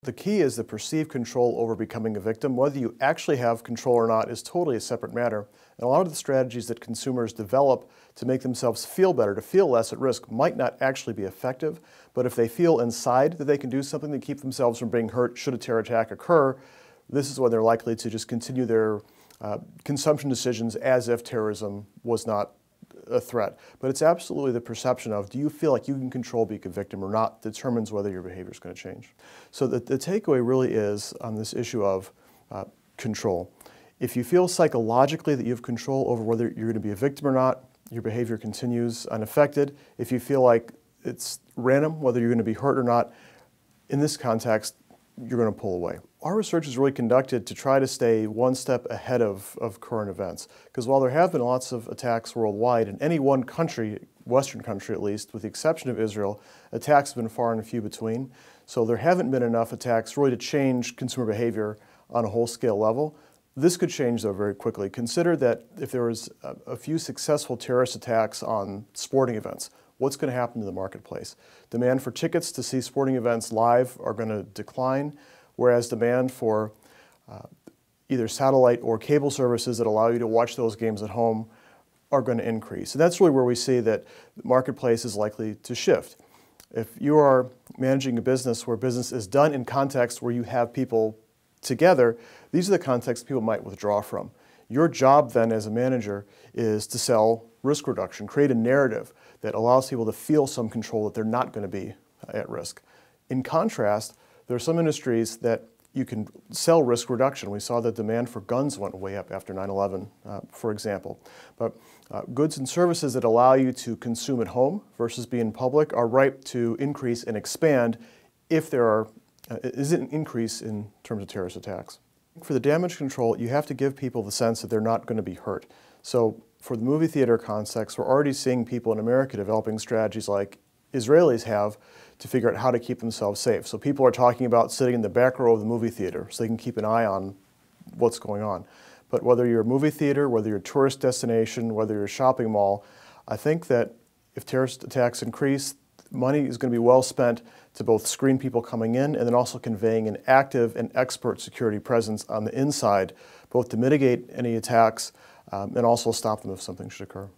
The key is the perceived control over becoming a victim. Whether you actually have control or not is totally a separate matter. And a lot of the strategies that consumers develop to make themselves feel better, to feel less at risk, might not actually be effective. But if they feel inside that they can do something to keep themselves from being hurt should a terror attack occur, this is when they're likely to just continue their consumption decisions as if terrorism was not a threat. But it's absolutely the perception of, do you feel like you can control being a victim or not, determines whether your behavior is going to change. So the takeaway really is on this issue of control. If you feel psychologically that you have control over whether you're going to be a victim or not, your behavior continues unaffected. If you feel like it's random whether you're going to be hurt or not, in this context, you're going to pull away. Our research is really conducted to try to stay one step ahead of current events. Because while there have been lots of attacks worldwide, in any one country, Western country at least, with the exception of Israel, attacks have been far and few between. So there haven't been enough attacks really to change consumer behavior on a whole-scale level. This could change, though, very quickly. Consider that if there was a few successful terrorist attacks on sporting events, what's going to happen to the marketplace? Demand for tickets to see sporting events live are going to decline, whereas demand for either satellite or cable services that allow you to watch those games at home are going to increase. And that's really where we see that the marketplace is likely to shift. If you are managing a business where business is done in context where you have people together, these are the contexts people might withdraw from. Your job then as a manager is to sell risk reduction, create a narrative that allows people to feel some control that they're not going to be at risk. In contrast, there are some industries that you can sell risk reduction. We saw that demand for guns went way up after 9/11, for example. But goods and services that allow you to consume at home versus be in public are ripe to increase and expand if there is an increase in terms of terrorist attacks. For the damage control, you have to give people the sense that they're not going to be hurt. So for the movie theater context, we're already seeing people in America developing strategies like Israelis have to figure out how to keep themselves safe. So people are talking about sitting in the back row of the movie theater so they can keep an eye on what's going on. But whether you're a movie theater, whether you're a tourist destination, whether you're a shopping mall, I think that if terrorist attacks increase, money is going to be well spent to both screen people coming in and then also conveying an active and expert security presence on the inside, both to mitigate any attacks and also stop them if something should occur.